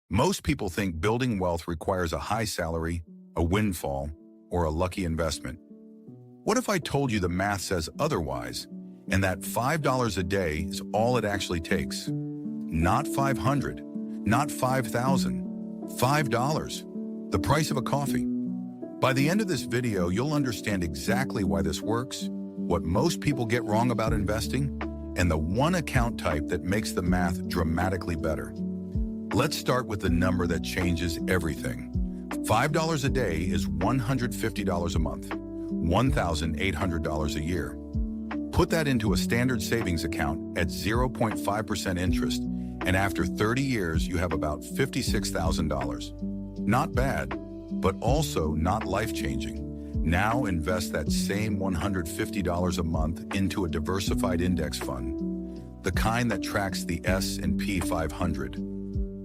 Most people think building wealth requires a high salary, a windfall, or a lucky investment. What if I told you the math says otherwise, and that $5 a day is all it actually takes? Not 500, not 5,000, $5, the price of a coffee. By the end of this video, you'll understand exactly why this works, what most people get wrong about investing, and the one account type that makes the math dramatically better. Let's start with the number that changes everything. $5 a day is $150 a month, $1,800 a year. Put that into a standard savings account at 0.5% interest, and after 30 years, you have about $56,000. Not bad, but also not life-changing. Now invest that same $150 a month into a diversified index fund, the kind that tracks the S&P 500.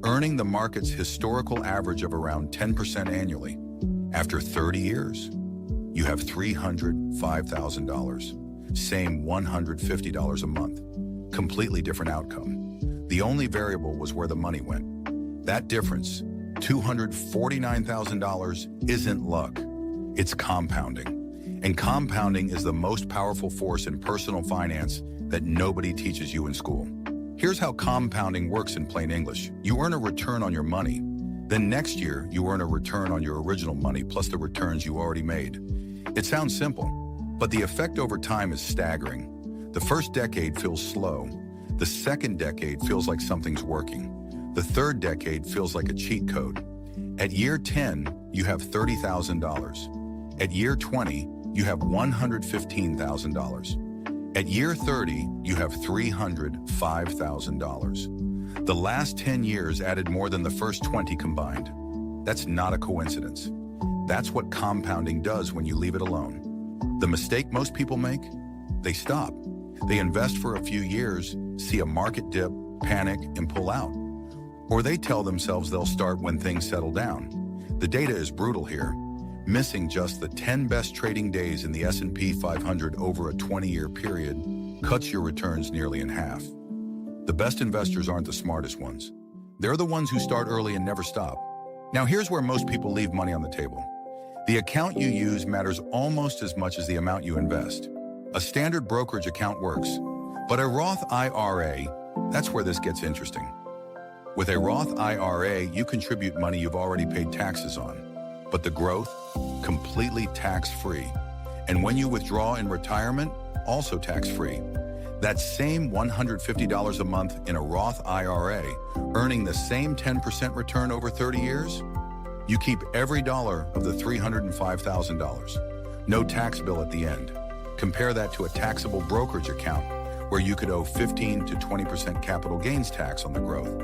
Earning the market's historical average of around 10% annually. After 30 years, you have $305,000. Same $150 a month. Completely different outcome. The only variable was where the money went. That difference, $249,000, isn't luck. It's compounding. And compounding is the most powerful force in personal finance that nobody teaches you in school. Here's how compounding works in plain English. You earn a return on your money. Then next year, you earn a return on your original money plus the returns you already made. It sounds simple, but the effect over time is staggering. The first decade feels slow. The second decade feels like something's working. The third decade feels like a cheat code. At year 10, you have $30,000. At year 20, you have $115,000. At year 30, you have $305,000. The last 10 years added more than the first 20 combined. That's not a coincidence. That's what compounding does when you leave it alone. The mistake most people make? They stop. They invest for a few years, see a market dip, panic, and pull out. Or they tell themselves they'll start when things settle down. The data is brutal here. Missing just the 10 best trading days in the S&P 500 over a 20-year period cuts your returns nearly in half. The best investors aren't the smartest ones. They're the ones who start early and never stop. Now here's where most people leave money on the table. The account you use matters almost as much as the amount you invest. A standard brokerage account works, but a Roth IRA, that's where this gets interesting. With a Roth IRA, you contribute money you've already paid taxes on. But the growth, completely tax-free. And when you withdraw in retirement, also tax-free. That same $150 a month in a Roth IRA, earning the same 10% return over 30 years, you keep every dollar of the $305,000. No tax bill at the end. Compare that to a taxable brokerage account, where you could owe 15 to 20% capital gains tax on the growth.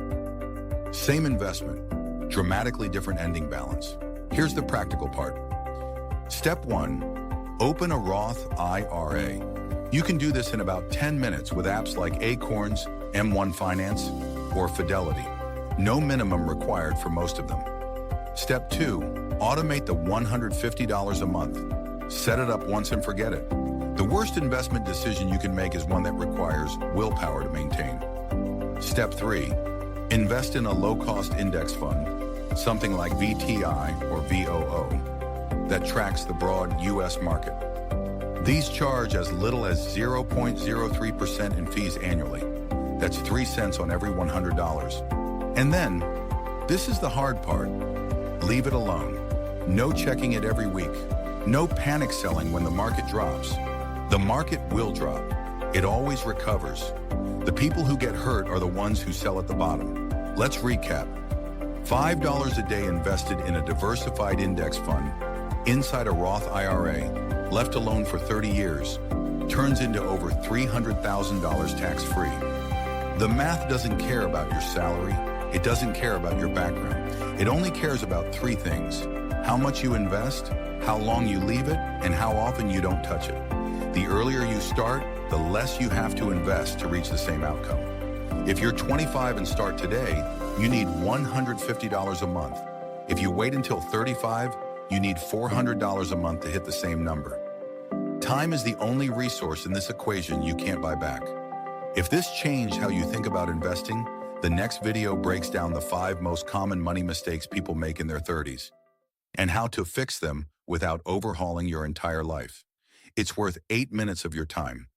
Same investment, dramatically different ending balance. Here's the practical part. Step 1, open a Roth IRA. You can do this in about 10 minutes with apps like Acorns, M1 Finance, or Fidelity. No minimum required for most of them. Step 2, automate the $150 a month. Set it up once and forget it. The worst investment decision you can make is one that requires willpower to maintain. Step 3, invest in a low-cost index fund, something like VTI or VOO, that tracks the broad U.S. market. These charge as little as 0.03% in fees annually. That's 3 cents on every $100. And then, this is the hard part, leave it alone. No checking it every week. No panic selling when the market drops. The market will drop. It always recovers. The people who get hurt are the ones who sell at the bottom. Let's recap. $5 a day invested in a diversified index fund inside a Roth IRA, left alone for 30 years, turns into over $300,000 tax-free. The math doesn't care about your salary. It doesn't care about your background. It only cares about 3 things: how much you invest, how long you leave it, and how often you don't touch it. The earlier you start, the less you have to invest to reach the same outcome. If you're 25 and start today, you need $150 a month. If you wait until 35, you need $400 a month to hit the same number. Time is the only resource in this equation you can't buy back. If this changed how you think about investing, The next video breaks down the 5 most common money mistakes people make in their 30s and how to fix them without overhauling your entire life. It's worth 8 minutes of your time.